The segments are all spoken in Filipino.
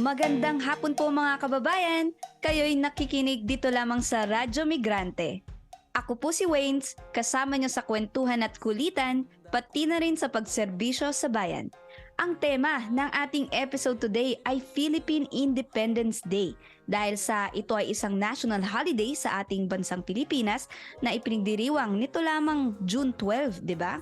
Magandang hapon po mga kababayan! Kayo'y nakikinig dito lamang sa Radyo Migrante. Ako po si Waynes, kasama niyo sa kwentuhan at kulitan, pati na rin sa pagserbisyo sa bayan. Ang tema ng ating episode today ay Philippine Independence Day dahil sa ito ay isang national holiday sa ating bansang Pilipinas na ipinagdiriwang nito lamang June 12, di ba?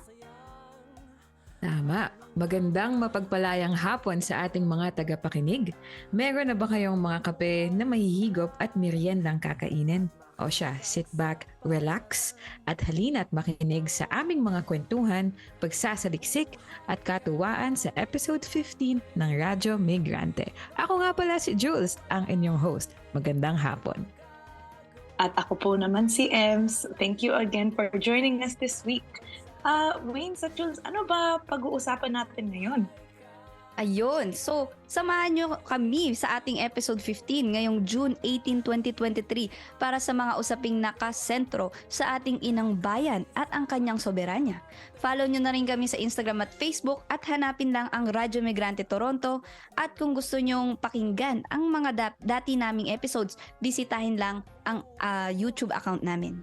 Tama. Magandang mapagpalayang hapon sa ating mga tagapakinig. Meron na ba kayong mga kape na mahihigop at meriendang kakainin? O siya, sit back, relax, at halina't makinig sa aming mga kwentuhan, pagsasaliksik, at katuwaan sa episode 15 ng Radyo Migrante. Ako nga pala si Jules, ang inyong host. Magandang hapon. At ako po naman si Ems. Thank you again for joining us this week. Wayne, sa Jules, ano ba pag-uusapan natin ngayon? Ayun, so samahan nyo kami sa ating episode 15 ngayong June 18, 2023 para sa mga usaping nakasentro sa ating inang bayan at ang kanyang soberanya. Follow nyo na rin kami sa Instagram at Facebook at hanapin lang ang Radyo Migrante Toronto, at kung gusto nyong pakinggan ang mga dati naming episodes, bisitahin lang ang YouTube account namin.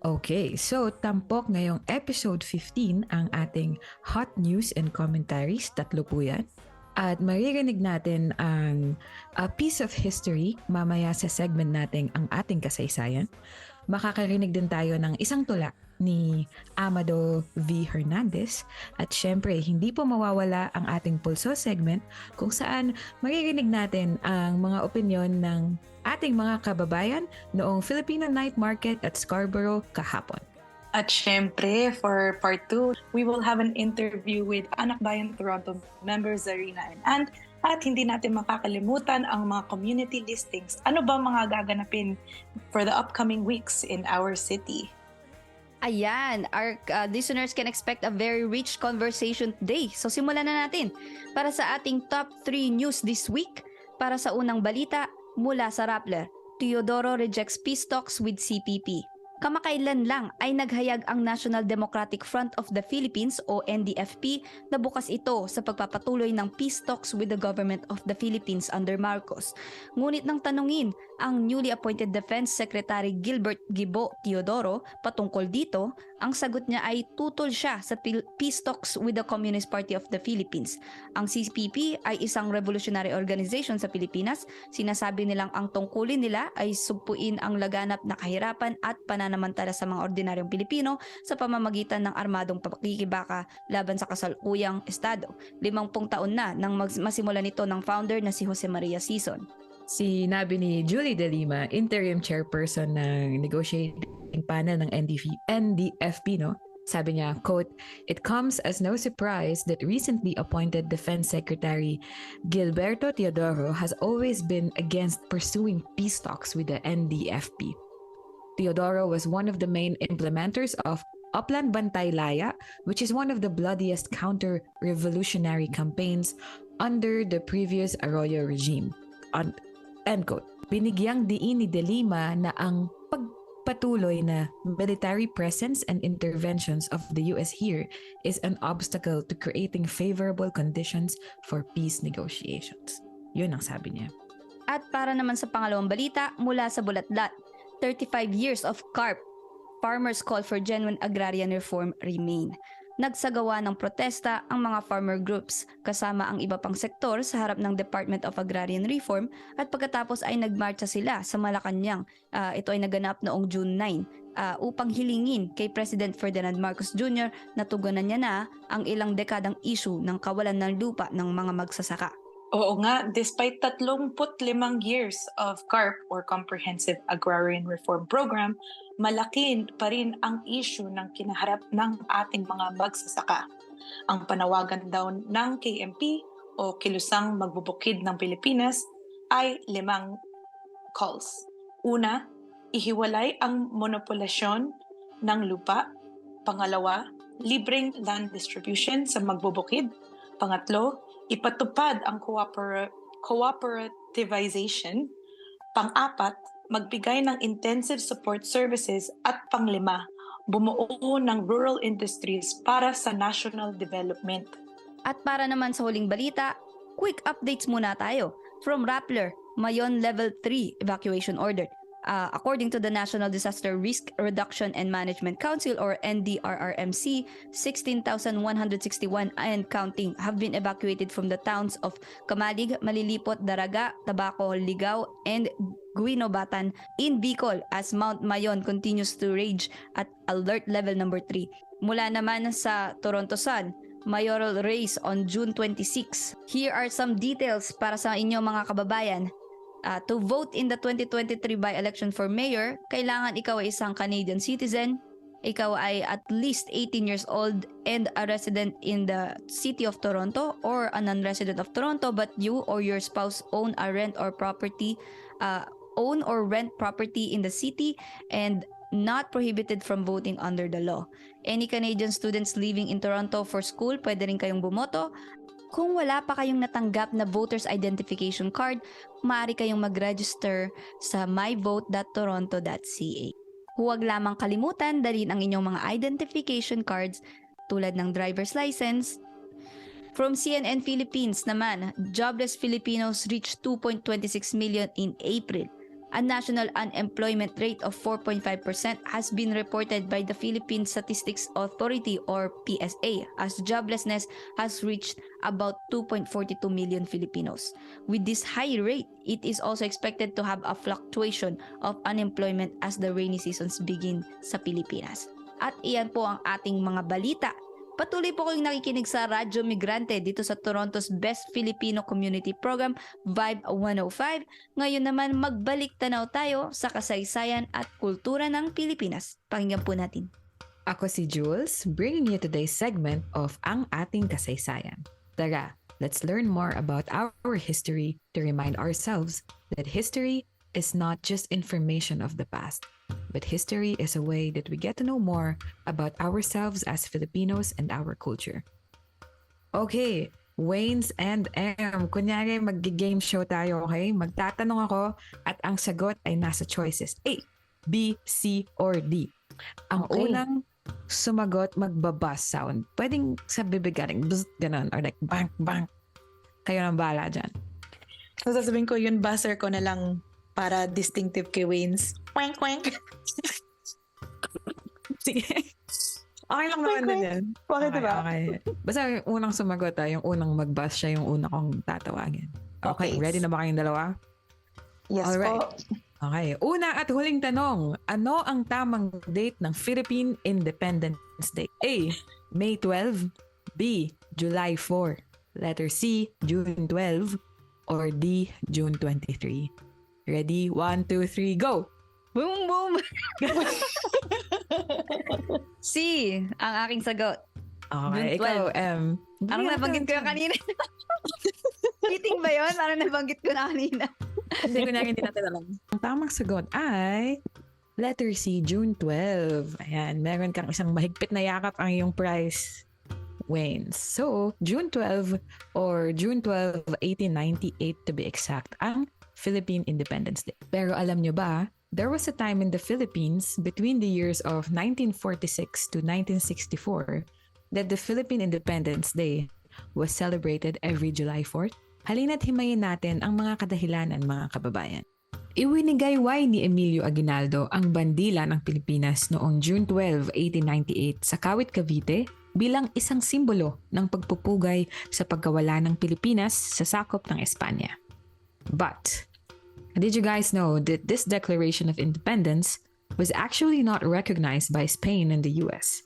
Okay, so tampok ngayong episode 15 ang ating hot news and commentaries, 3 po yan. At maririnig natin ang a piece of history mamaya sa segment natin ang ating kasaysayan. Makakarinig din tayo ng isang tula ni Amado V. Hernandez. At syempre, hindi po mawawala ang ating PULSO segment kung saan maririnig natin ang mga opinyon ng ating mga kababayan noong Filipino Night Market at Scarborough kahapon. At syempre, for part 2, we will have an interview with Anakbayan Toronto members Czarina and Ant. At hindi natin makakalimutan ang mga community listings. Ano ba mga gaganapin for the upcoming weeks in our city? Ayan, our listeners can expect a very rich conversation today. So simulan na natin para sa ating top 3 news this week. Para sa unang balita, mula sa Rappler, Teodoro rejects peace talks with CPP. Kamakailan lang ay naghayag ang National Democratic Front of the Philippines o NDFP na bukas ito sa pagpapatuloy ng peace talks with the government of the Philippines under Marcos. Ngunit nang tanungin ang newly appointed Defense Secretary Gilbert Gibo Teodoro patungkol dito, ang sagot niya ay tutol siya sa peace talks with the Communist Party of the Philippines. Ang CPP ay isang revolutionary organization sa Pilipinas. Sinasabi nilang ang tungkulin nila ay sugpuin ang laganap na kahirapan at pananamantala sa mga ordinaryong Pilipino sa pamamagitan ng armadong pakikibaka laban sa kasalukuyang estado. 50 taon na nang masimula nito ng founder na si Jose Maria Sison. Sinabi ni Julie De Lima, interim chairperson ng negotiating panel ng NDFP, no? Sabi niya, quote, "It comes as no surprise that recently appointed Defense Secretary Gilberto Teodoro has always been against pursuing peace talks with the NDFP. Teodoro was one of the main implementers of Upland Bantay Laya, which is one of the bloodiest counter-revolutionary campaigns under the previous Arroyo regime." End quote. Binigyang diin ni De Lima na ang pagpatuloy na military presence and interventions of the US here is an obstacle to creating favorable conditions for peace negotiations. Yun ang sabi niya. At para naman sa pangalawang balita, mula sa Bulatlat, 35 years of CARP, farmers' call for genuine agrarian reform remain. Nagsagawa ng protesta ang mga farmer groups kasama ang iba pang sektor sa harap ng Department of Agrarian Reform, at pagkatapos ay nagmarcha sila sa Malacanang. Ito ay naganap noong June 9 upang hilingin kay President Ferdinand Marcos Jr. na tugunan niya na ang ilang dekadang issue ng kawalan ng lupa ng mga magsasaka. Oo nga, despite 35 years of CARP or Comprehensive Agrarian Reform Program, malaki pa rin ang issue ng kinaharap ng ating mga magsasaka. Ang panawagan daw ng KMP o Kilusang Magbubukid ng Pilipinas ay 5 calls. Una, ihiwalay ang monopolasyon ng lupa. Pangalawa, libreng land distribution sa magbubukid. Pangatlo, ipatupad ang cooperativization. Pang-apat, magbigay ng intensive support services. At pang-5, bumuo ng rural industries para sa national development. At para naman sa huling balita, quick updates muna tayo. From Rappler, Mayon Level 3 Evacuation Order. According to the National Disaster Risk Reduction and Management Council or NDRRMC, 16,161 and counting have been evacuated from the towns of Kamalig, Malilipot, Daraga, Tabaco, Ligao, and Guinobatan in Bicol as Mount Mayon continues to rage at alert level number 3. Mula naman sa Toronto Sun, mayoral race on June 26. Here are some details para sa inyo mga kababayan. To vote in the 2023 by-election for mayor, kailangan ikaw ay isang Canadian citizen, ikaw ay at least 18 years old and a resident in the City of Toronto or a non-resident of Toronto but you or your spouse own or rent property in the city and not prohibited from voting under the law. Any Canadian students living in Toronto for school, pwede rin kayong bumoto. Kung wala pa kayong natanggap na voter's identification card, maaari kayong mag-register sa myvote.toronto.ca. Huwag lamang kalimutan dalhin ang inyong mga identification cards tulad ng driver's license. From CNN Philippines naman, jobless Filipinos reached 2.26 million in April. A national unemployment rate of 4.5% has been reported by the Philippine Statistics Authority or PSA as joblessness has reached about 2.42 million Filipinos. With this high rate, it is also expected to have a fluctuation of unemployment as the rainy seasons begin sa Pilipinas. At iyan po ang ating mga balita. Patuloy po kayong nakikinig sa Radyo Migrante dito sa Toronto's Best Filipino Community Program, Vibe 105. Ngayon naman magbalik tanaw tayo sa kasaysayan at kultura ng Pilipinas. Pakinggan po natin. Ako si Jules, bringing you today's segment of Ang Ating Kasaysayan. Tara, let's learn more about our history to remind ourselves that history is not just information of the past, but history is a way that we get to know more about ourselves as Filipinos and our culture. Okay, Waynes and M, kunyari mag-game show tayo, okay? Magtatanong ako at ang sagot ay nasa choices A, B, C, or D. Ang unang sumagot magbabas sound. Pwedeng sa bibig galing, ganun, or like bang, bang. Kayo nang bahala dyan. So sasabihin ko yun, buzzer ko na lang para distinctive kay Wayne's. Quank, quank. Sige. Okay lang naman din yan. Okay, diba? Okay. Basta yung unang sumagot, yung unang mag-bus, siya yung unang kong tatawagin. Okay, ready na ba kayong dalawa? Yes Alright. po. Okay, una at huling tanong. Ano ang tamang date ng Philippine Independence Day? A, May 12. B, July 4. Letter C, June 12. Or D, June 23. Ready? 1, 2, 3, go! Boom, boom! C, ang aking sagot. Okay, June 12. ikaw, Parang nabanggit ko yung kanina. Cheating ba yun? Parang nabanggit ko na kanina. Hindi ko na hindi natin alam. Ang tamang sagot ay letter C, June 12. Ayan, meron kang isang mahigpit na yakap ang iyong prize, Wayne. So, June 12 or June 12, 1898 to be exact, ang Philippine Independence Day. Pero alam nyo ba, there was a time in the Philippines between the years of 1946 to 1964 that the Philippine Independence Day was celebrated every July 4th. Halina't himayin natin ang mga kadahilanan, mga kababayan. Iwinigayway ni Emilio Aguinaldo ang bandila ng Pilipinas noong June 12, 1898 sa Kawit, Cavite bilang isang simbolo ng pagpupugay sa pagkawala ng Pilipinas sa sakop ng Espanya. But, did you guys know that this Declaration of Independence was actually not recognized by Spain and the US?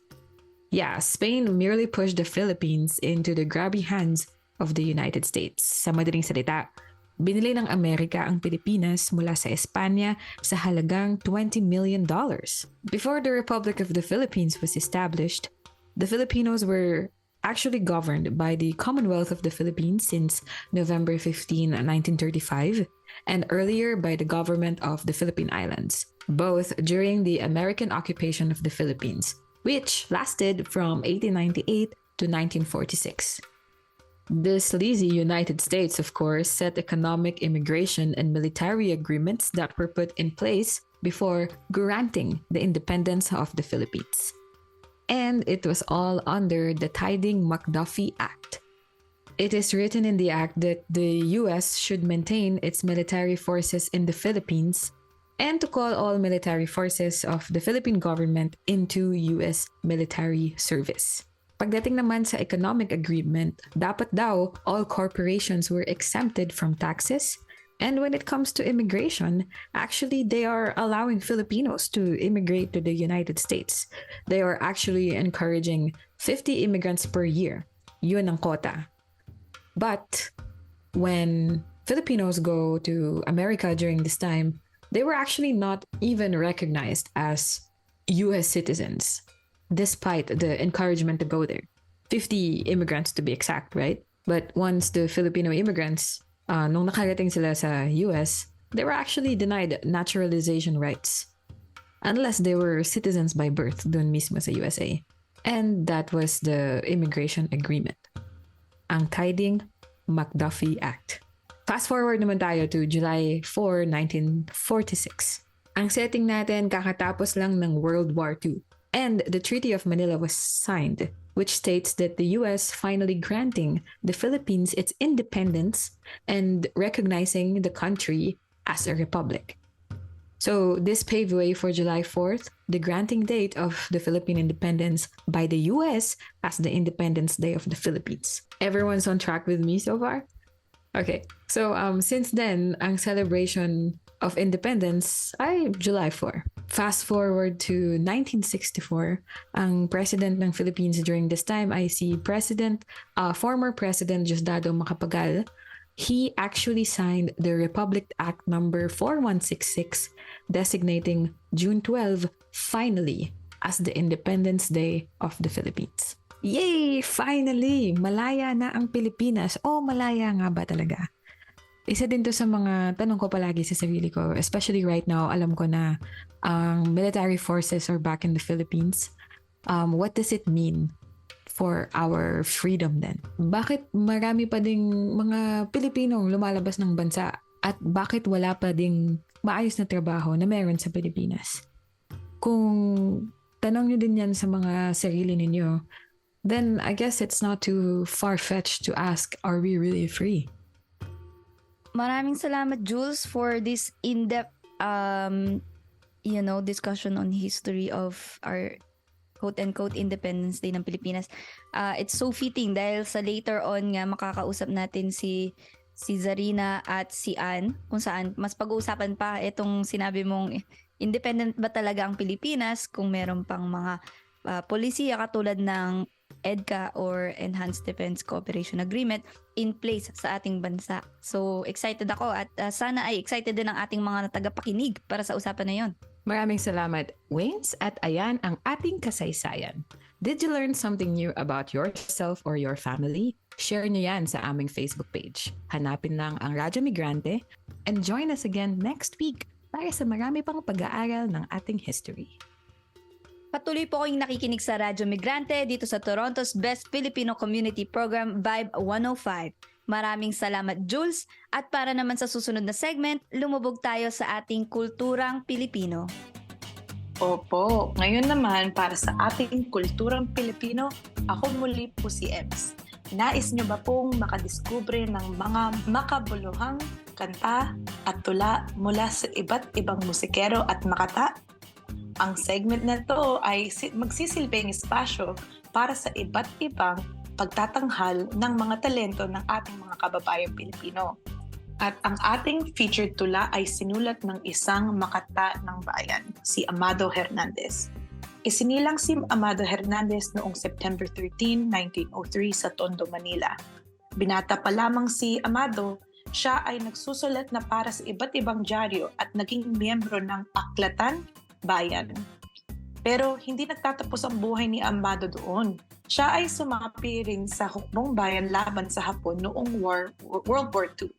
Yeah, Spain merely pushed the Philippines into the grabby hands of the United States. Sa madaling salita, binili ng Amerika ang Pilipinas mula sa Espanya sa halagang $20 million. Before the Republic of the Philippines was established, the Filipinos were actually governed by the Commonwealth of the Philippines since November 15, 1935, and earlier by the government of the Philippine Islands, both during the American occupation of the Philippines, which lasted from 1898 to 1946. The sleazy United States, of course, set economic, immigration, and military agreements that were put in place before granting the independence of the Philippines. And it was all under the Tithing McDuffie Act. it is written in the act that the US should maintain its military forces in the Philippines and to call all military forces of the Philippine government into US military service. Pagdating naman sa economic agreement, dapat daw all corporations were exempted from taxes. And when it comes to immigration, actually they are allowing Filipinos to immigrate to the United States. They are actually encouraging 50 immigrants per year. Yun ang quota. But when Filipinos go to America during this time, they were actually not even recognized as US citizens, despite the encouragement to go there. 50 immigrants to be exact, right? But once the Filipino immigrants, nung nakarating sila sa US, they were actually denied naturalization rights. Unless they were citizens by birth dun mismo sa USA. And that was the immigration agreement. Ang Tiding-McDuffie Act. Fast forward naman tayo to July 4, 1946. Ang setting natin kakatapos lang ng World War II. And the Treaty of Manila was signed, which states that the US finally granting the Philippines its independence and recognizing the country as a republic. So this paved way for July 4th, the granting date of the Philippine independence by the US as the Independence Day of the Philippines. Everyone's on track with me so far? Okay, so since then, ang celebration of independence ay July 4. Fast forward to 1964, ang president ng Philippines during this time ay si former President Diosdado Macapagal. He actually signed the Republic Act number 4166 designating June 12 finally as the Independence Day of the Philippines. Yay! Finally! Malaya na ang Pilipinas. O malaya nga ba talaga? Isa din to sa mga tanong ko palagi sa sarili ko. Especially right now, alam ko na ang military forces are back in the Philippines. What does it mean for our freedom then? Bakit marami pa ding mga Pilipinong lumalabas ng bansa? At bakit wala pa ding maayos na trabaho na meron sa Pilipinas? Kung tanong nyo din yan sa mga sarili ninyo, then I guess it's not too far-fetched to ask, are we really free? Maraming salamat, Jules, for this in-depth discussion on history of our quote-unquote Independence Day ng Pilipinas. It's so fitting dahil sa later on nga makakausap natin si Czarina at si Ann, kung saan mas pag-uusapan pa itong sinabi mong independent ba talaga ang Pilipinas kung meron pang mga polisiya katulad ng EDCA or Enhanced Defense Cooperation Agreement in place sa ating bansa. So excited ako at sana ay excited din ang ating mga tagapakinig para sa usapan na yon. Maraming salamat, Waynes, at ayan ang ating kasaysayan. Did you learn something new about yourself or your family? Share nyo yan sa aming Facebook page. Hanapin lang ang Radyo Migrante and join us again next week para sa marami pang pag-aaral ng ating history. Patuloy po kayong nakikinig sa Radyo Migrante dito sa Toronto's Best Filipino Community Program, Vibe 105. Maraming salamat, Jules. At para naman sa susunod na segment, lumubog tayo sa ating kulturang Pilipino. Opo, ngayon naman para sa ating kulturang Pilipino, ako muli po si Ems. Nais nyo ba pong makadiskubre ng mga makabuluhang kanta at tula mula sa iba't ibang musikero at makata? Ang segment na to ay magsisilbing espasyo para sa iba't ibang pagtatanghal ng mga talento ng ating mga kababayang Pilipino. At ang ating featured tula ay sinulat ng isang makata ng bayan, si Amado Hernandez. Isinilang si Amado Hernandez noong September 13, 1903 sa Tondo, Manila. Binata pa lamang si Amado, siya ay nagsusulat na para sa iba't ibang dyaryo at naging miyembro ng Aklatan, Bayan. Pero hindi nagtatapos ang buhay ni Amado doon. Siya ay sumapi rin sa hukbong bayan laban sa Hapon noong World War II.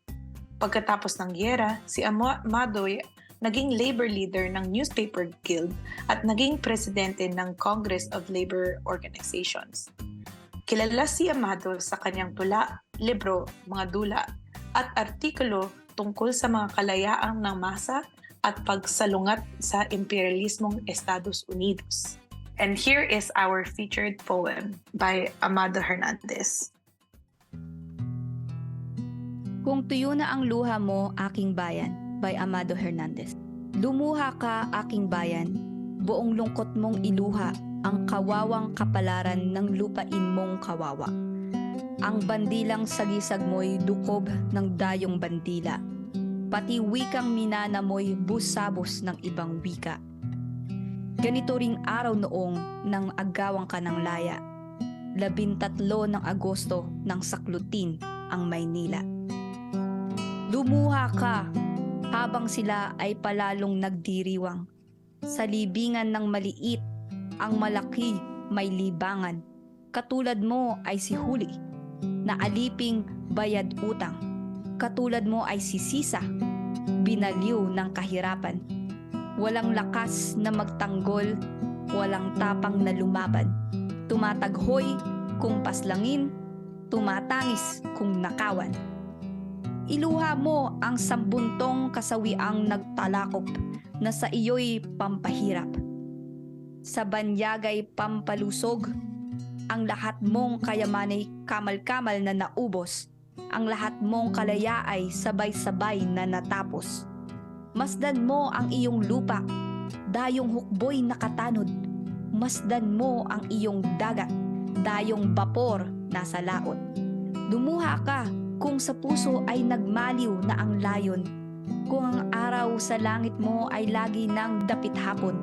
Pagkatapos ng giyera, si Amado ay naging labor leader ng Newspaper Guild at naging presidente ng Congress of Labor Organizations. Kilala si Amado sa kanyang tula, libro, mga dula at artikulo tungkol sa mga kalayaang ng masa at pagsalungat sa imperialismong Estados Unidos. And here is our featured poem by Amado Hernandez. Kung tuyo na ang luha mo, aking bayan, by Amado Hernandez. Lumuha ka, aking bayan, buong lungkot mong iluha, ang kawawang kapalaran ng lupain mong kawawa. Ang bandilang sagisag mo'y dukob ng dayong bandila, pati wikang minana mo'y busabos ng ibang wika. Ganito ring araw noong nang agawang ka ng laya, 13 ng Agosto nang saklutin ang Maynila. Lumuha ka habang sila ay palalong nagdiriwang. Sa libingan ng maliit, ang malaki may libangan. Katulad mo ay si Huli, na aliping bayad utang. Katulad mo ay si Sisa, binaliw ng kahirapan. Walang lakas na magtanggol, walang tapang na lumaban. Tumataghoy kung paslangin, tumatangis kung nakawan. Iluha mo ang sambuntong kasawiang nagtalakop na sa iyo'y pampahirap. Sa banyagay pampalusog, ang lahat mong kayamanay kamal-kamal na naubos. Ang lahat mong kalaya ay sabay-sabay na natapos. Masdan mo ang iyong lupa, dayong hukboy nakatanod. Masdan mo ang iyong dagat, dayong bapor nasa laot. Lumuha ka kung sa puso ay nagmaliw na ang layon. Kung ang araw sa langit mo ay lagi nang dapit hapon.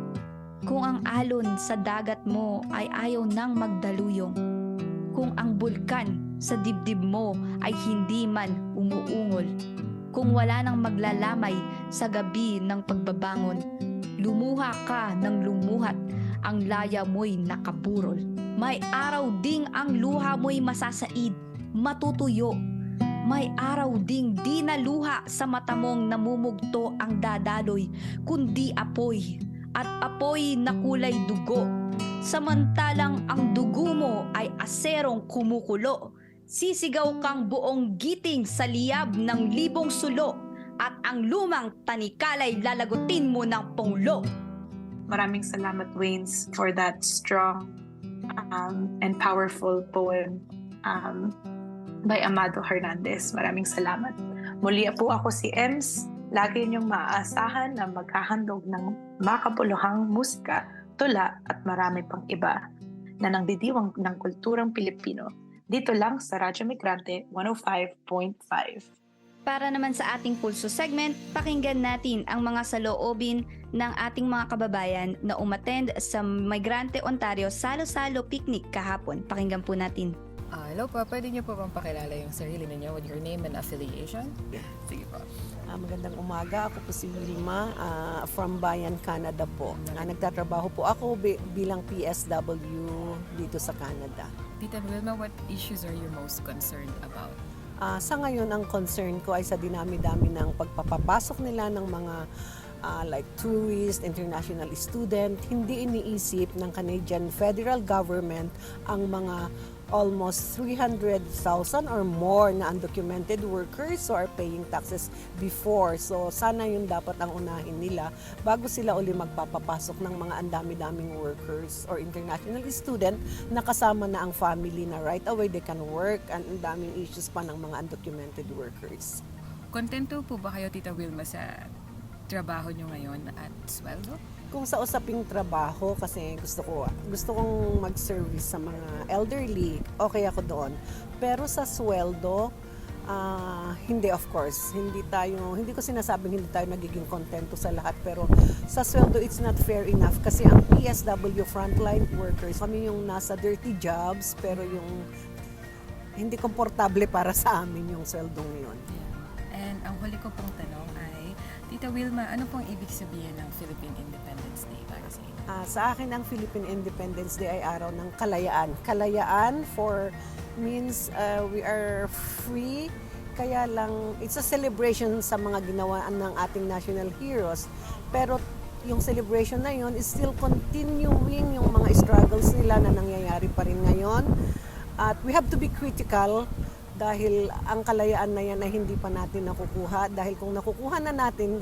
Kung ang alon sa dagat mo ay ayaw nang magdaluyong. Kung ang bulkan sa dibdib mo ay hindi man umuungol. Kung wala nang maglalamay sa gabi ng pagbabangon, lumuha ka ng lumuhat, ang laya mo'y nakaburol. May araw ding ang luha mo'y masasaid, matutuyo. May araw ding di na luha sa mata mong namumugto ang dadaloy, kundi apoy, at apoy na kulay dugo. Samantalang ang dugo mo ay aserong kumukulo. Sisigaw kang buong giting sa liyab ng libong sulo, at ang lumang tanikalay lalagutin mo ng punglo. Maraming salamat, Waynes, for that strong and powerful poem by Amado Hernandez. Maraming salamat. Muli po ako si Ems. Lagi niyong maaasahan na maghahandog ng makabuluhang musika, tula at marami pang iba na nangdidiwang ng kulturang Pilipino. Dito lang sa Radyo Migrante 105.5. Para naman sa ating pulso segment, pakinggan natin ang mga saloobin ng ating mga kababayan na umattend sa Migrante Ontario Salo-salo picnic kahapon. Pakinggan po natin. Hello po, pwede niyo po bang pakilala yung sarili ninyo with your name and affiliation? Sige po. Magandang umaga. Ako po si Wilma from Bayan, Canada po. Nagtatrabaho po ako bilang PSW dito sa Canada. Tita Wilma, what issues are you most concerned about? Sa ngayon, ang concern ko ay sa dinami-dami ng pagpapapasok nila ng mga like tourist, international student. Hindi iniisip ng Canadian federal government ang mga almost 300,000 or more na undocumented workers who are paying taxes before. So sana yun dapat ang unahin nila bago sila uli magpapapasok ng mga andami-daming workers or international student na kasama na ang family na right away they can work, and ang daming issues pa ng mga undocumented workers. Kontento po ba kayo, Tita Wilma, sa trabaho nyo ngayon at sweldo? Kung sa usaping trabaho, kasi gusto kong mag-service sa mga elderly, okay ako doon. Pero sa sweldo, hindi, of course. Hindi ko sinasabing hindi tayo nagiging kontento sa lahat, pero sa sweldo it's not fair enough kasi ang PSW frontline workers, kami yung nasa dirty jobs, pero yung hindi komportable para sa amin yung sweldo ngayon. And ang huli ko pong tanong ay, Tita Wilma, ano pong ibig sabihin ng Philippine Independence Day para sa inyo? Sa akin, ang Philippine Independence Day ay araw ng kalayaan. Kalayaan means we are free. Kaya lang, it's a celebration sa mga ginawa ng ating national heroes. Pero yung celebration na yun is still continuing yung mga struggles nila na nangyayari pa rin ngayon. At we have to be critical dahil ang kalayaan na yan ay hindi pa natin nakukuha. Dahil kung nakukuha na natin,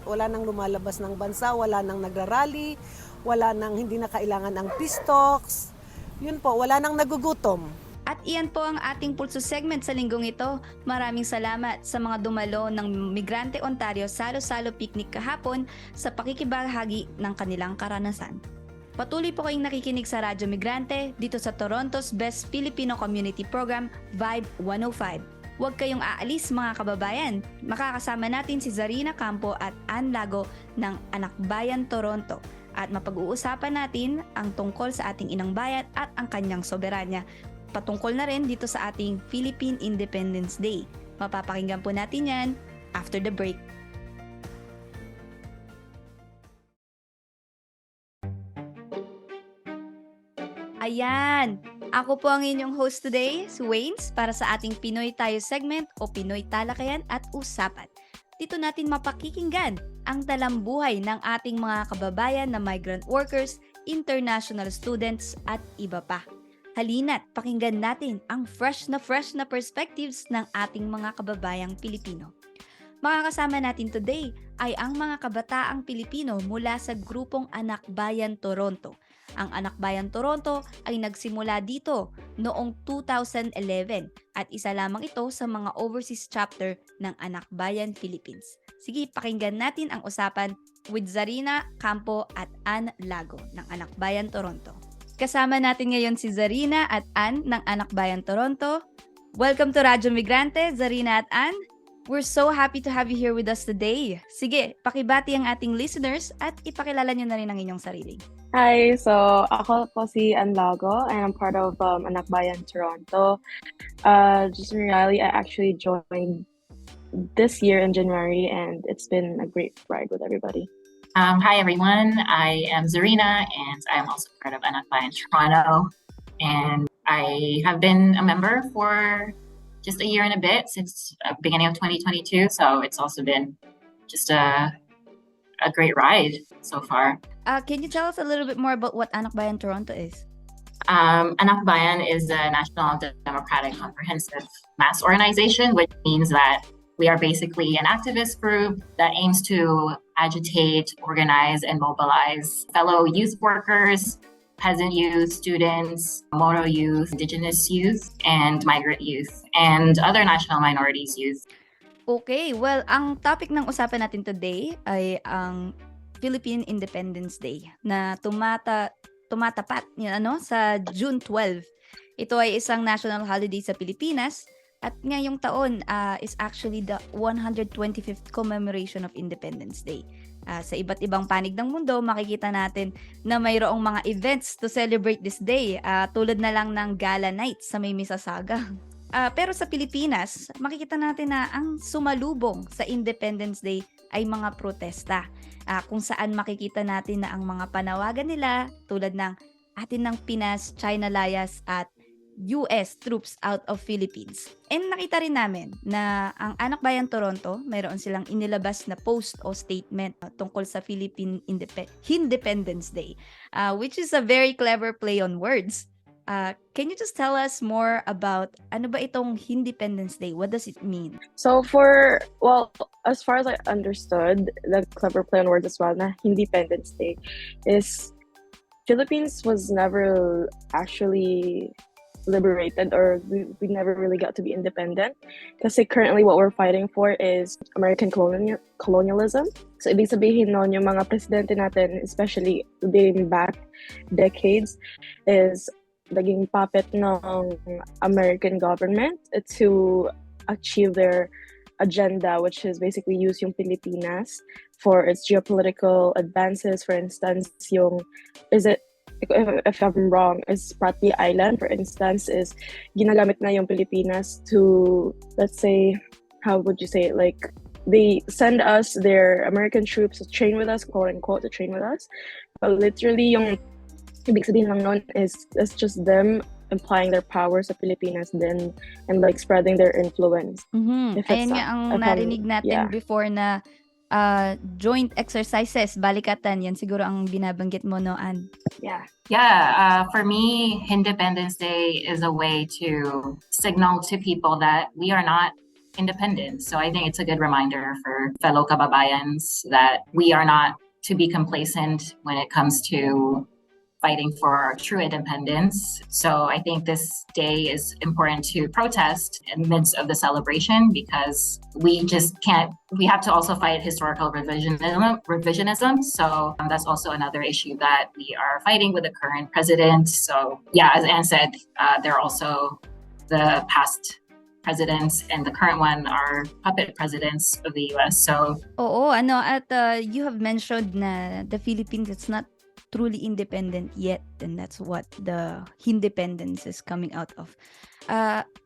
wala nang lumalabas ng bansa, wala nang nagrarally, hindi na kailangan ang peace talks. Yun po, wala nang nagugutom. At iyan po ang ating Pulso segment sa linggong ito. Maraming salamat sa mga dumalo ng Migrante Ontario Salo-salo picnic kahapon sa pakikibahagi ng kanilang karanasan. Patuloy po kayong nakikinig sa Radyo Migrante dito sa Toronto's Best Filipino Community Program, Vibe 105. Huwag kayong aalis mga kababayan. Makakasama natin si Czarina, Campo at Lago ng Anakbayan, Toronto. At mapag-uusapan natin ang tungkol sa ating inang bayan at ang kanyang soberanya. Patungkol na rin dito sa ating Philippine Independence Day. Mapapakinggan po natin yan after the break. Ayan! Ako po ang inyong host today, si Waynes, para sa ating Pinoy Tayo segment o Pinoy Talakayan at Usapan. Dito natin mapakikinggan ang talambuhay ng ating mga kababayan na migrant workers, international students at iba pa. Halina't pakinggan natin ang fresh na perspectives ng ating mga kababayang Pilipino. Makakasama natin today ay ang mga kabataang Pilipino mula sa grupong Anakbayan, Toronto. Ang Anakbayan, Toronto ay nagsimula dito noong 2011 at isa lamang ito sa mga overseas chapter ng Anakbayan, Philippines. Sige, pakinggan natin ang usapan with Czarina, Campo at Lago ng Anakbayan, Toronto. Kasama natin ngayon si Czarina at ng Anakbayan, Toronto. Welcome to Radyo Migrante, Czarina at We're so happy to have you here with us today. Sige, pakibati ang ating listeners at ipakilala nyo na rin ang inyong sarili. Hi, so ako po si Lago and I'm part of Anakbayan, Toronto. Just in reality, I actually joined this year in January and it's been a great ride with everybody. Hi everyone, I am Czarina and I am also part of Anakbayan Toronto, and I have been a member for just a year and a bit since beginning of 2022, so it's also been just a great ride so far. Can you tell us a little bit more about what Anakbayan Toronto is? Anakbayan is a National Democratic Comprehensive Mass Organization, which means that we are basically an activist group that aims to agitate, organize, and mobilize fellow youth workers, peasant youth, students, Moro youth, indigenous youth, and migrant youth, and other national minorities youth. Okay, well, ang topic ng usapan natin today ay ang Philippine Independence Day na tumatapat sa June 12. Ito ay isang national holiday sa Pilipinas. At ngayong taon is actually the 125th commemoration of Independence Day. Sa iba't ibang panig ng mundo, makikita natin na mayroong mga events to celebrate this day, tulad na lang ng gala night sa may Mississauga. Pero sa Pilipinas, makikita natin na ang sumalubong sa Independence Day ay mga protesta, kung saan makikita natin na ang mga panawagan nila tulad ng atin ng Pinas, China layas at US troops out of Philippines. And nakita rin namin na ang Anakbayan Toronto, mayroon silang inilabas na post o statement tungkol sa Philippine Independence Day, which is a very clever play on words. Can you just tell us more about ano ba itong Independence Day? What does it mean? So as far as I understood, the clever play on words as well na Independence Day is Philippines was never actually liberated, or we never really got to be independent, kasi currently what we're fighting for is American colonialism. So ibig sabihin noon, yung mga presidente natin, especially dating back decades, is naging puppet ng American government to achieve their agenda, which is basically use yung Pilipinas for its geopolitical advances. For instance, if I'm wrong, is Spratly Island, for instance, is ginagamit na yung Pilipinas to, let's say, how would you say it, like, they send us their American troops to train with us, quote unquote, to train with us. But literally, yung ibig sabihin lang nun is it's just them implying their power sa Pilipinas then and like spreading their influence. Ayan nga ang narinig natin before na joint exercises, balikatan, yan siguro ang binabanggit mo, no, Ann? For me, Independence Day is a way to signal to people that we are not independent. So I think it's a good reminder for fellow Kababayans that we are not to be complacent when it comes to fighting for true independence. So I think this day is important to protest in the midst of the celebration, because we just can't, we have to also fight historical revisionism. So that's also another issue that we are fighting with the current president. So yeah, as Anne said, there are also the past presidents and the current one are puppet presidents of the US. So Oo, you have mentioned na the Philippines, it's not truly independent yet, and that's what the independence is coming out of.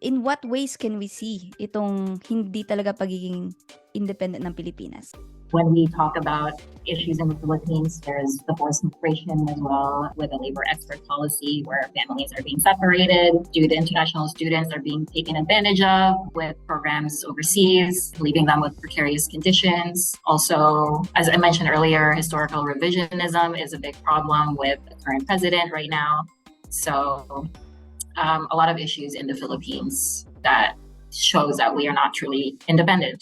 In what ways can we see itong hindi talaga pagiging independent ng Pilipinas? when we talk about issues in the Philippines, there's the forced migration as well, with a labor expert policy where families are being separated due to international students are being taken advantage of with programs overseas, leaving them with precarious conditions. Also, as I mentioned earlier, historical revisionism is a big problem with the current president right now. So a lot of issues in the Philippines that shows that we are not truly independent.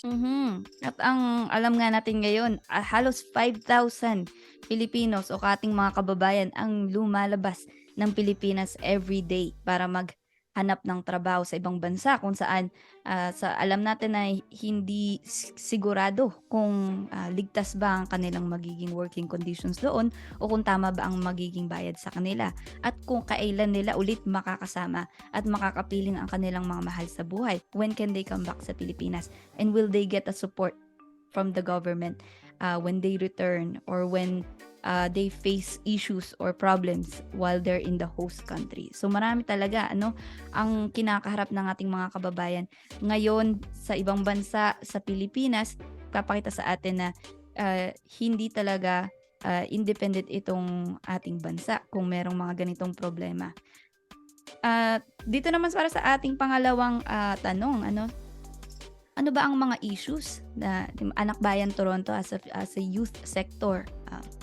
At ang alam nga natin ngayon, halos 5,000 Filipinos o ating mga kababayan ang lumalabas ng Pilipinas every day para maghanap ng trabaho sa ibang bansa, kung saan alam natin na hindi sigurado kung ligtas ba ang kanilang magiging working conditions doon o kung tama ba ang magiging bayad sa kanila, at kung kailan nila ulit makakasama at makakapiling ang kanilang mga mahal sa buhay. When can they come back sa Pilipinas? And will they get a support from the government when they return, or when they face issues or problems while they're in the host country? So marami talaga ang kinakaharap ng ating mga kababayan ngayon sa ibang bansa, sa Pilipinas. Papakita sa atin na hindi talaga independent itong ating bansa kung merong mga ganitong problema. Dito naman para sa ating pangalawang tanong, ano ba ang mga issues na Anakbayan Toronto as a youth sector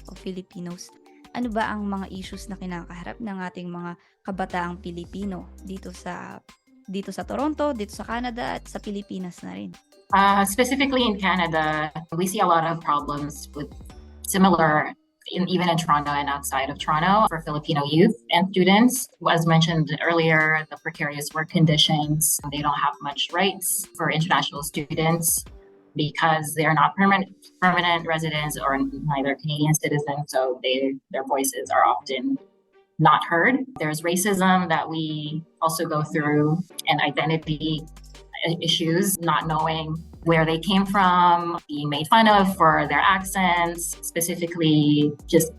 of Filipinos? Ano ba ang mga issues na kinakaharap ng ating mga kabataang Pilipino dito sa Toronto, dito sa Canada at sa Pilipinas na rin? Specifically in Canada, we see a lot of problems with similar even in Toronto and outside of Toronto for Filipino youth and students. As mentioned earlier, the precarious work conditions, they don't have much rights for international students because they are not permanent residents or neither Canadian citizens, so their voices are often not heard. There's racism that we also go through, and identity issues, not knowing where they came from, being made fun of for their accents, specifically just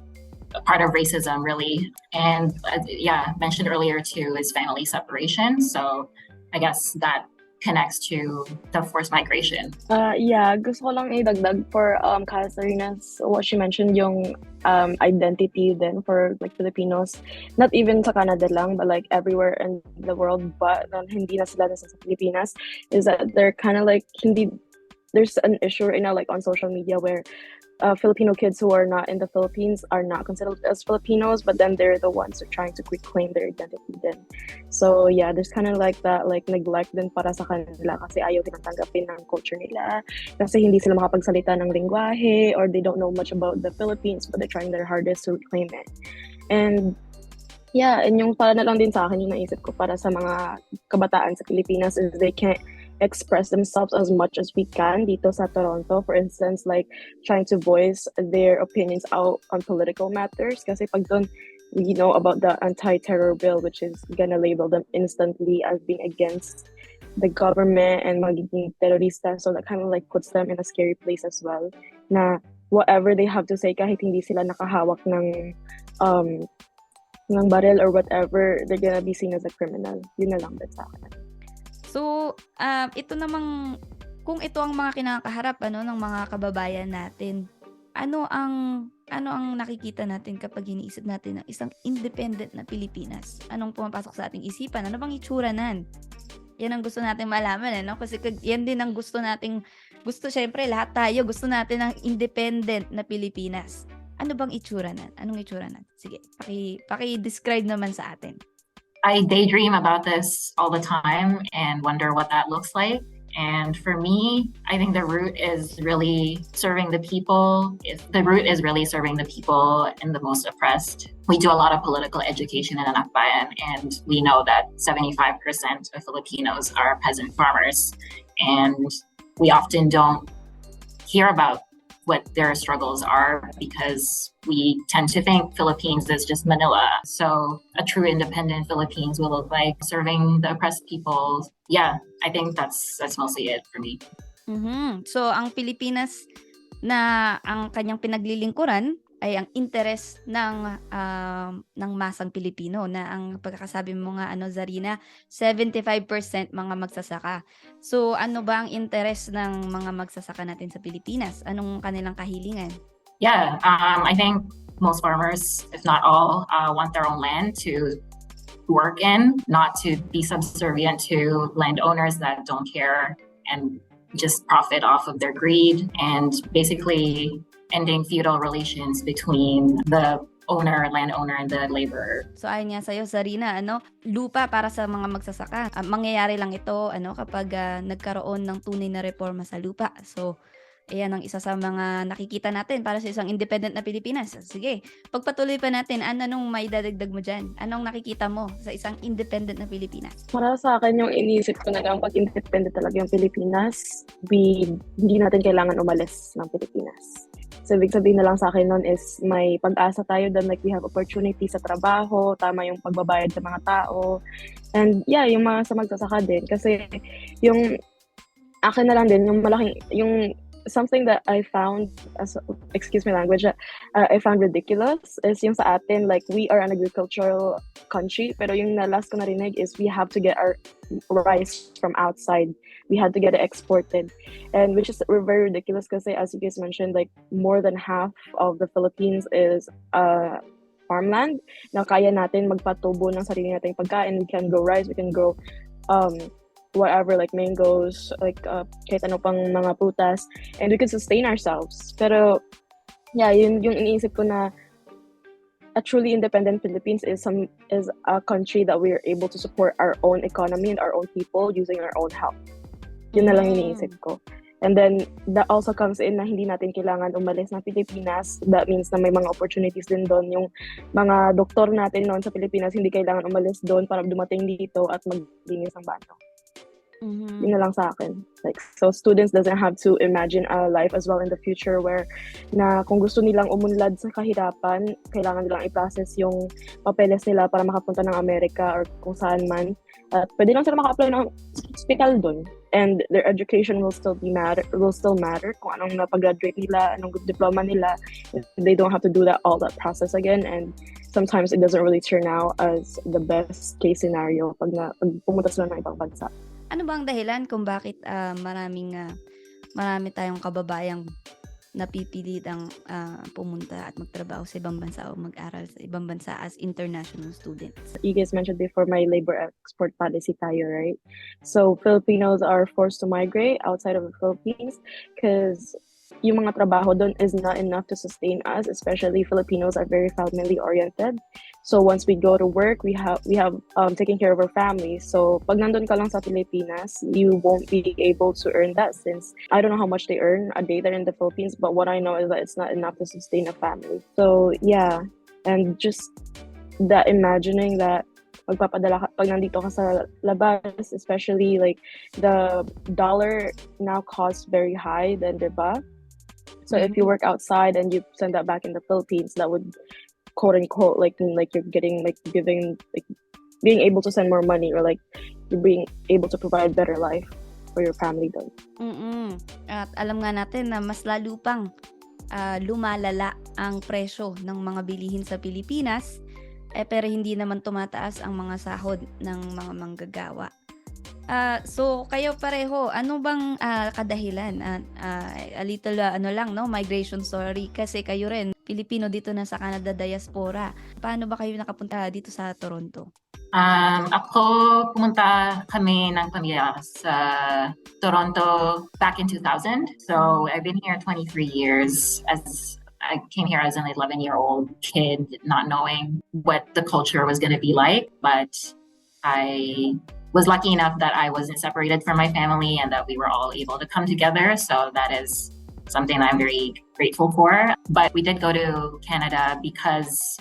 a part of racism, really. And mentioned earlier too is family separation. So I guess that connects to the forced migration. Gusto ko lang idagdag for Czarina's what she mentioned, yung identity then for like Filipinos, not even sa Canada lang, but like everywhere in the world, but hindi na sila nasa Pilipinas, is that they're kind of like there's an issue right now like on social media where Filipino kids who are not in the Philippines are not considered as Filipinos, but then they're the ones who are trying to reclaim their identity then. So yeah, there's kind of like that like neglect din para sa kanila kasi ayaw tinatanggapin ng culture nila, kasi hindi sila makapagsalita ng lingwahe, or they don't know much about the Philippines, but they're trying their hardest to reclaim it. And yung para na lang din sa akin yung naisip ko para sa mga kabataan sa Pilipinas is they can't express themselves as much as we can dito sa Toronto. For instance, like trying to voice their opinions out on political matters. Kasi pag doon, we know about the anti-terror bill, which is gonna label them instantly as being against the government and magiging terrorista. So that kind of like puts them in a scary place as well. Na whatever they have to say, kahit hindi sila nakahawak ng baril or whatever, they're gonna be seen as a criminal. Yun na lang din sa akin. So, ito namang, kung ito ang mga kinakaharap ng mga kababayan natin, ano ang nakikita natin kapag iniisip natin ng isang independent na Pilipinas? Anong pumapasok sa ating isipan? Ano bang itsura nan? Yan ang gusto natin malaman, Kasi yan din ang gusto, syempre lahat tayo gusto natin ng independent na Pilipinas. Ano bang itsura nan? Anong itsura nan? Sige, paki-describe naman sa atin. I daydream about this all the time and wonder what that looks like. And for me, I think the root is really serving the people. The root is really serving the people and the most oppressed. We do a lot of political education in Anakbayan, and we know that 75% of Filipinos are peasant farmers. And we often don't hear about what their struggles are because we tend to think Philippines is just Manila. So a true independent Philippines will look like serving the oppressed people. Yeah, I think that's mostly it for me. So, ang Pilipinas na ang kanyang pinaglilingkuran ay ang interes ng masang Pilipino na ang pagkakasabi mo nga Czarina, 75% mga magsasaka. So ano ba ang interes ng mga magsasaka natin sa Pilipinas? Anong kanilang kahilingan? Yeah, I think most farmers, if not all, want their own land to work in, not to be subservient to landowners that don't care and just profit off of their greed, and basically ending feudal relations between the landowner and the laborer. So ayon nga sa'yo, Czarina, lupa para sa mga magsasaka. Mangyayari lang ito kapag nagkaroon ng tunay na reforma sa lupa. So ayan ang isa sa mga nakikita natin para sa isang independent na Pilipinas. Sige, pagpatuloy pa natin, anong may dadagdag mo dyan? Anong nakikita mo sa isang independent na Pilipinas? Para sa akin, yung iniisip ko na lang pag independent talaga yung Pilipinas, hindi natin kailangan umalis ng Pilipinas. So, ibig sabihin na lang sa akin nun is may pag-asa tayo doon, like we have opportunity sa trabaho, tama yung pagbabayad sa mga tao, and yeah, yung mga sa magsasaka din. Kasi yung akin na lang din, yung something that I found, excuse my language, I found ridiculous is yung sa atin, like we are an agricultural country, pero yung last ko narinig is we have to get our rice from outside. We had to get it exported, and which is very ridiculous kasi as you guys mentioned, like more than half of the Philippines is farmland na kaya natin magpatubo ng sarili nating pagkain. We can grow rice, we can grow whatever, like mangoes, like kahit ano pang mga prutas, and we could sustain ourselves. Pero yeah, yung iniisip ko na a truly independent Philippines is a country that we are able to support our own economy and our own people using our own help. Yun na lang iniisip ko. And then, that also comes in na hindi natin kailangan umalis ng Pilipinas. That means na may mga opportunities din doon. Yung mga doktor natin noon sa Pilipinas, hindi kailangan umalis doon para dumating dito at maglinis ang bato. Yun na lang sa akin. Like, so students doesn't have to imagine a life as well in the future where na kung gusto nilang umunlad sa kahirapan, kailangan nilang i-process yung papeles nila para makapunta ng Amerika or kung saan man. At pwede lang sila maka-apply ng hospital doon. And their education will still matter kung anong napag-graduate nila, anong diploma nila. They don't have to do all that process again, and sometimes it doesn't really turn out as the best case scenario pag pumunta sila ng ibang bansa. Ano ba ang dahilan kung bakit marami tayong kababayang napipilitang pumunta at magtrabaho sa ibang bansa o mag-aral sa ibang bansa as international students? You guys mentioned before my labor export policy tayo, right? So Filipinos are forced to migrate outside of the Philippines because yung mga trabaho doon is not enough to sustain us, especially Filipinos are very family oriented. So once we go to work, we have taking care of our families. So pag nandun ka lang sa Pilipinas, you won't be able to earn that, since I don't know how much they earn a day there in the Philippines, but what I know is that it's not enough to sustain a family. So yeah, and just that imagining that magpapadala ka pag nandito ka sa labas, especially like the dollar now costs very high than, diba? So if you work outside and you send that back in the Philippines, that would quote unquote like you're getting being able to send more money, or like you're being able to provide better life for your family doon. At alam nga natin na mas lalo pang lumalala ang presyo ng mga bilihin sa Pilipinas, pero hindi naman tumataas ang mga sahod ng mga manggagawa. So kayo pareho, ano bang kadahilan? A little migration story, kasi kayo rin Pilipino dito na sa Canada diaspora. Paano ba kayo nakapunta dito sa Toronto? Ako, pumunta kami ng pamilya sa Toronto back in 2000. So I've been here 23 years. As I came here as an 11-year-old kid, not knowing what the culture was going to be like, but I was lucky enough that I wasn't separated from my family and that we were all able to come together. So that is something that I'm very grateful for. But we did go to Canada because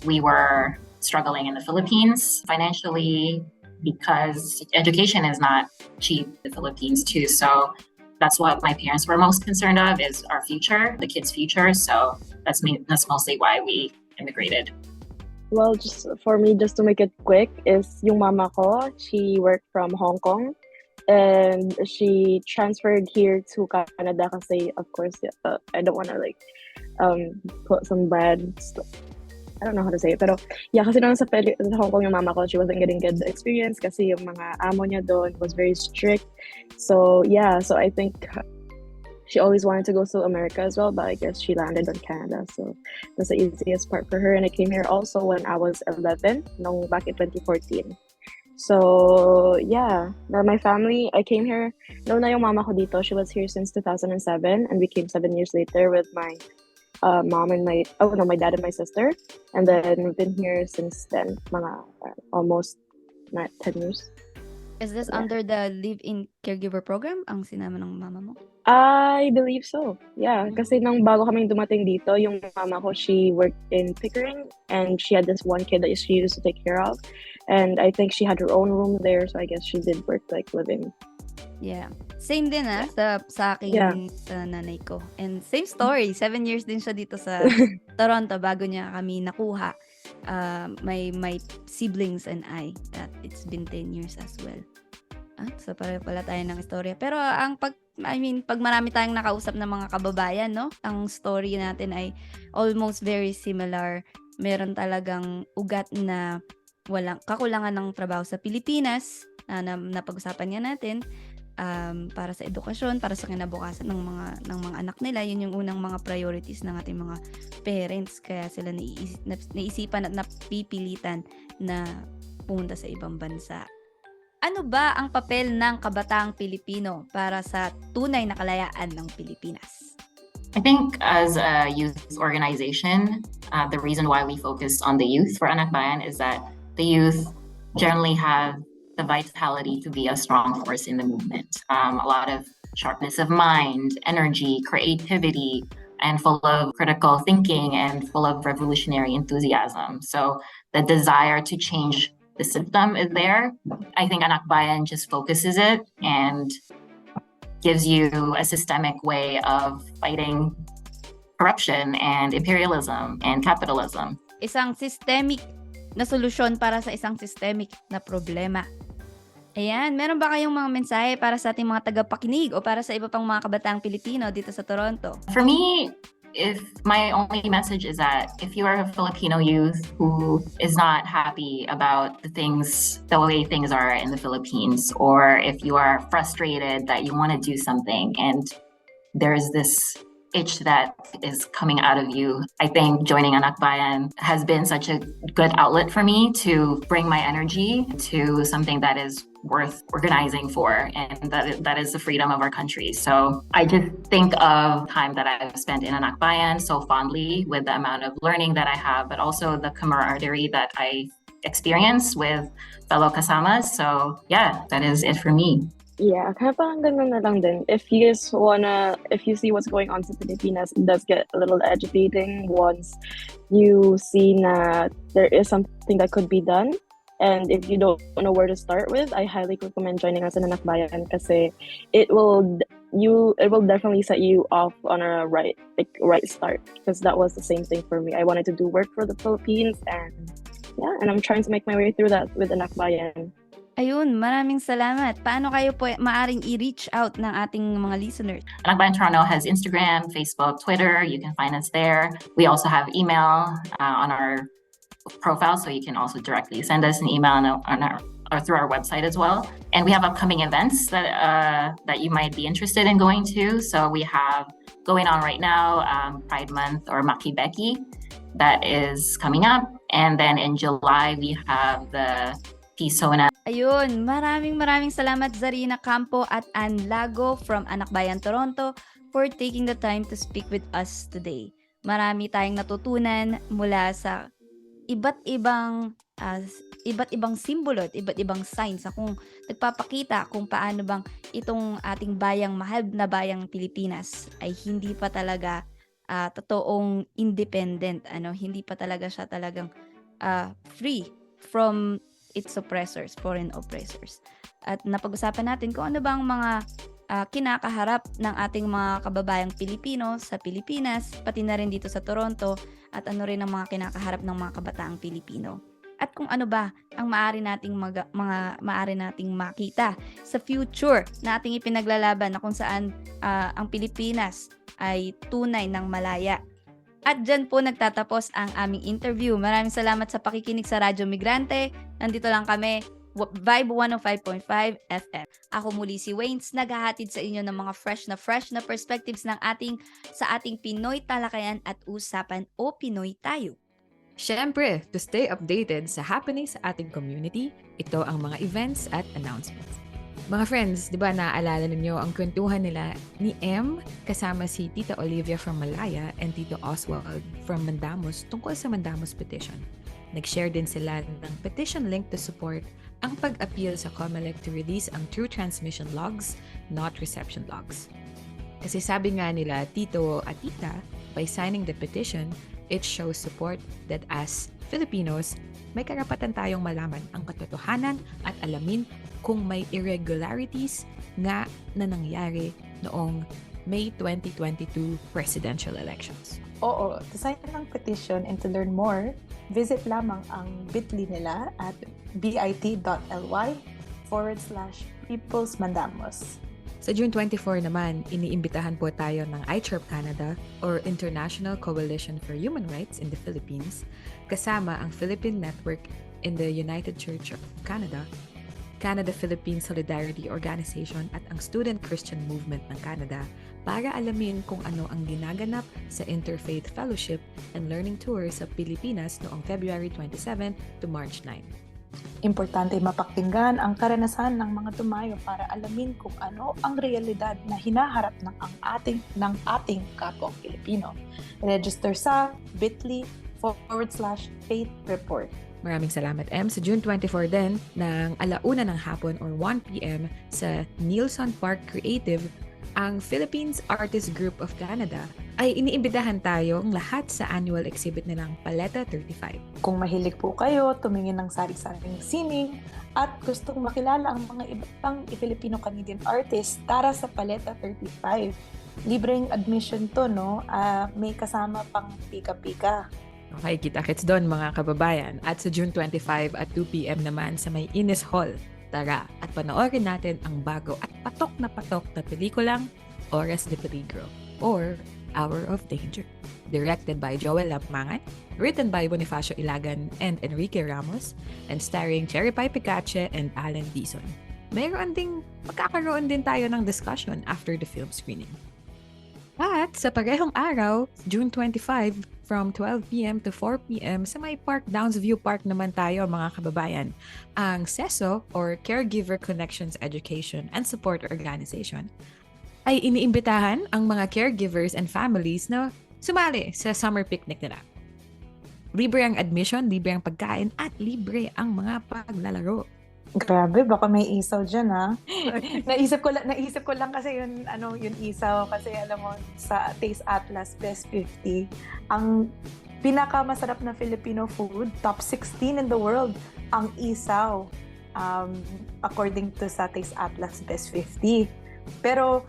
we were struggling in the Philippines financially, because education is not cheap in the Philippines too. So that's what my parents were most concerned of, is our future, the kids' future. So that's mostly why we immigrated. Well, just for me, just to make it quick, is yung mama ko, she worked from Hong Kong and she transferred here to Canada kasi, of course, I don't want to put some bad stuff. I don't know how to say it, pero yeah, kasi nung sa Hong Kong yung mama ko, she wasn't getting good experience kasi yung mga amo niya doon was very strict. So yeah, so I think she always wanted to go to America as well, but I guess she landed on Canada. So that's the easiest part for her. And I came here also when I was 11, back in 2014. So yeah, my family, I came here, na yung mama ko dito, she was here since 2007 and we came 7 years later with my mom and my dad and my sister. And then we've been here since then, mga almost 10 years. Is this under the live-in caregiver program ang sinama ng mama mo? I believe so. Yeah, kasi nung bago kaming dumating dito, yung mama ko, she worked in Pickering and she had this one kid that she used to take care of. And I think she had her own room there, so I guess she did work like living. Yeah. Same din sa akin, Yeah. sa nanay ko. And same story, 7 years din siya dito sa Toronto bago niya kami nakuha. My siblings and I, it's been 10 years as well. So pareho pala tayo ng istorya. Pero pag marami tayong nakausap ng mga kababayan, no? Ang story natin ay almost very similar. Meron talagang ugat na walang kakulangan ng trabaho sa Pilipinas na napag-usapan nga natin. Para sa edukasyon, para sa kinabukasan ng mga anak nila, yun yung unang mga priorities ng ating mga parents, kaya sila naisipan at napipilitan na pumunta sa ibang bansa. Ano ba ang papel ng kabataang Pilipino para sa tunay na kalayaan ng Pilipinas? I think as a youth organization, the reason why we focus on the youth for Anakbayan is that the youth generally have the vitality to be a strong force in the movement. A lot of sharpness of mind, energy, creativity, and full of critical thinking and full of revolutionary enthusiasm. So the desire to change the system is there. I think Anakbayan just focuses it and gives you a systemic way of fighting corruption and imperialism and capitalism. Isang systemic na solusyon para sa isang systemic na problema. Ayan, meron ba kayong mga mensahe para sa ating mga tagapakinig o para sa iba pang mga kabataang Pilipino dito sa Toronto? For me, if my only message is that if you are a Filipino youth who is not happy about the way things are in the Philippines, or if you are frustrated that you want to do something and there's this itch that is coming out of you, I think joining Anakbayan has been such a good outlet for me to bring my energy to something that is worth organizing for, and that is the freedom of our country. So I just think of time that I've spent in Anakbayan so fondly, with the amount of learning that I have, but also the camaraderie that I experience with fellow kasamas. So yeah, that is it for me. Yeah, kaya parang ganun na lang din. If you see what's going on sa Pilipinas, it does get a little agitating once you see na there is something that could be done. And if you don't know where to start with, I highly recommend joining us in Anakbayan kasi it will definitely set you off on a right start, because that was the same thing for me. I wanted to do work for the Philippines, and I'm trying to make my way through that with Anakbayan. Ayun, maraming salamat. Paano kayo po maaring i-reach out ng ating mga listeners? Anakbayan Toronto has Instagram, Facebook, Twitter. You can find us there. We also have email on our profile, so you can also directly send us an email or through our website as well. And we have upcoming events that you might be interested in going to. So we have going on right now, Pride Month or Maki Beki, that is coming up. And then in July, we have the Pisona. Ayun, maraming salamat Czarina, Campo at Lago from Anakbayan, Toronto for taking the time to speak with us today. Marami tayong natutunan mula sa iba't ibang iba't ibang simbolo at iba't ibang signs na kung nagpapakita kung paano bang itong ating bayang mahal na bayang Pilipinas ay hindi pa talaga totoong independent, hindi pa talaga siya talagang free from its oppressors, foreign oppressors. At napag-usapan natin kung ano bang mga kinakaharap ng ating mga kababayang Pilipino sa Pilipinas, pati na rin dito sa Toronto, at ano rin ang mga kinakaharap ng mga kabataang Pilipino. At kung ano ba ang maaari nating maaari nating makita sa future na ating ipinaglalaban na kung saan ang Pilipinas ay tunay ng malaya. At dyan po nagtatapos ang aming interview. Maraming salamat sa pakikinig sa Radyo Migrante. Nandito lang kami, Vibe 105.5 FM. Ako muli si Waynes, naghahatid sa inyo ng mga fresh na perspectives sa ating Pinoy talakayan at usapan o Pinoy tayo. Siyempre, to stay updated sa happenings sa ating community, ito ang mga events at announcements. Mga friends, di ba naaalala ninyo ang kwentuhan nila ni M kasama si Tita Olivia from Malaya and Tito Oswald from Mandamos tungkol sa Mandamos petition. Nag-share din sila ng petition link to support ang pag-appeal sa COMELEC to release ang true transmission logs, not reception logs. Kasi sabi nga nila, Tito at Tita, by signing the petition, it shows support that as Filipinos, may karapatan tayong malaman ang katotohanan at alamin kung may irregularities nga na nangyari noong May 2022 presidential elections. Oo, to sign ng petition and to learn more, visit lamang ang bit.ly nila at bit.ly/peoplesmandamos. Sa June 24 naman, iniimbitahan po tayo ng iChirp Canada or International Coalition for Human Rights in the Philippines, kasama ang Philippine Network in the United Church of Canada, Canada-Philippine Solidarity Organization at ang Student Christian Movement ng Canada para alamin kung ano ang ginaganap sa Interfaith Fellowship and Learning Tour sa Pilipinas noong February 27 to March 9. Importante mapakinggan ang karanasan ng mga tumayo para alamin kung ano ang realidad na hinaharap ng ating kapwa Pilipino. Register sa bit.ly/faith report. Maraming salamat, M. Sa June 24 din, ng 1:00 ng hapon or 1 p.m. sa Nielsen Park Creative, ang Philippines Artist Group of Canada ay iniimbitahan tayong lahat sa annual exhibit nilang Paleta 35. Kung mahilig po kayo, tumingin ng sari-saring sining at gustong makilala ang mga ibang Filipino-Canadian artists, tara sa Paleta 35. Libreng admission to, no? May kasama pang pika-pika. Okay, kita-kits doon mga kababayan. At sa June 25 at 2 p.m. naman sa may Ines Hall, tara at panoorin natin ang bago at patok na pelikulang Oras de Peligro or Hour of Danger. Directed by Joel Lapmangan, written by Bonifacio Ilagan and Enrique Ramos, and starring Cherry Pie Picache and Alan Dizon. Magkakaroon din tayo ng discussion after the film screening. At sa parehong araw, June 25, from 12 p.m. to 4 p.m. sa may Park Downs View Park naman tayo mga kababayan, ang CESO or Caregiver Connections Education and Support Organization ay iniimbitahan ang mga caregivers and families na sumali sa summer picnic nila. Libre ang admission, libre ang pagkain at libre ang mga paglalaro. Grabe, baka may isaw dyan, ha? naisip ko lang kasi yung isaw kasi alam mo sa Taste Atlas Best 50, ang pinakamasarap na Filipino food, top 16 in the world, ang isaw, according to sa Taste Atlas Best 50. Pero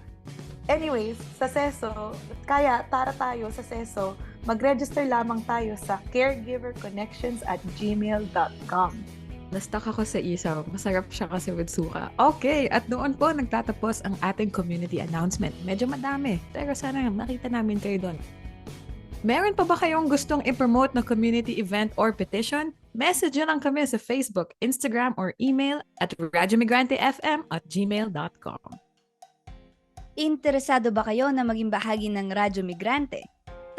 anyways, sa CESO, kaya tara tayo sa CESO, mag-register lamang tayo sa caregiverconnections@gmail.com. Na-stuck ako sa isaw. Masarap siya kasi with suka. Okay, at noon po nagtatapos ang ating community announcement. Medyo madami, pero sana makita namin kayo doon. Meron pa ba kayong gustong i-promote na community event or petition? Message lang kami sa Facebook, Instagram, or email at radyomigrantefm@gmail.com. Interesado ba kayo na maging bahagi ng Radyo Migrante?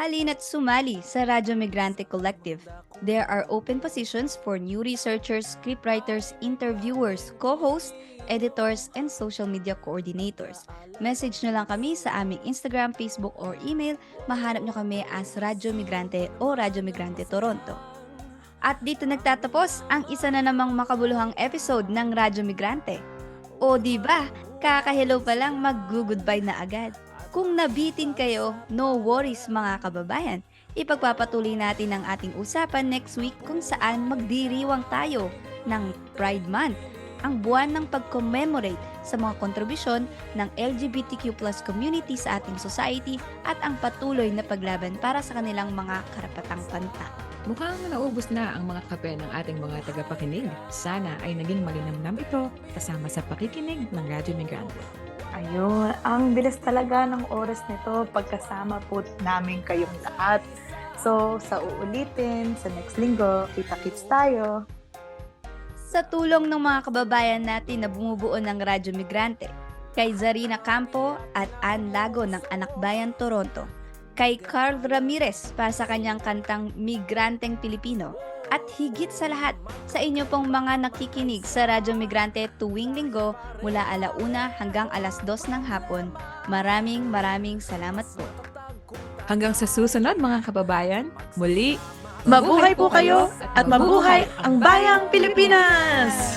Halina't sumali sa Radyo Migrante Collective. There are open positions for new researchers, scriptwriters, interviewers, co-hosts, editors, and social media coordinators. Message nyo lang kami sa aming Instagram, Facebook, or email. Mahanap nyo kami as Radyo Migrante o Radyo Migrante Toronto. At dito nagtatapos ang isa na namang makabuluhang episode ng Radyo Migrante. O di ba, kaka-hello pa lang mag-goodbye na agad. Kung nabitin kayo, no worries mga kababayan. Ipagpapatuloy natin ang ating usapan next week kung saan magdiriwang tayo ng Pride Month, ang buwan ng pag-commemorate sa mga kontribusyon ng LGBTQ+ community sa ating society at ang patuloy na paglaban para sa kanilang mga karapatang panta. Mukhang naubos na ang mga kape ng ating mga tagapakinig. Sana ay naging malinamnam ito kasama sa pakikinig ng Radyo Migrante. Ayun, ang bilis talaga ng oras nito pagkasama po namin kayong lahat. So, sa uulitin, sa next linggo, kita-kits tayo. Sa tulong ng mga kababayan natin na bumubuo ng Radyo Migrante, kay Czarina Campo at Lago ng Anakbayan, Toronto, kay Carl Ramirez para sa kanyang kantang Migranteng Pilipino, at higit sa lahat sa inyo pong mga nakikinig sa Radyo Migrante tuwing linggo mula 1:00 hanggang 2:00 ng hapon. Maraming salamat po. Hanggang sa susunod mga kababayan, muli, Mabuhay po kayo at mabuhay ang bayang Pilipinas!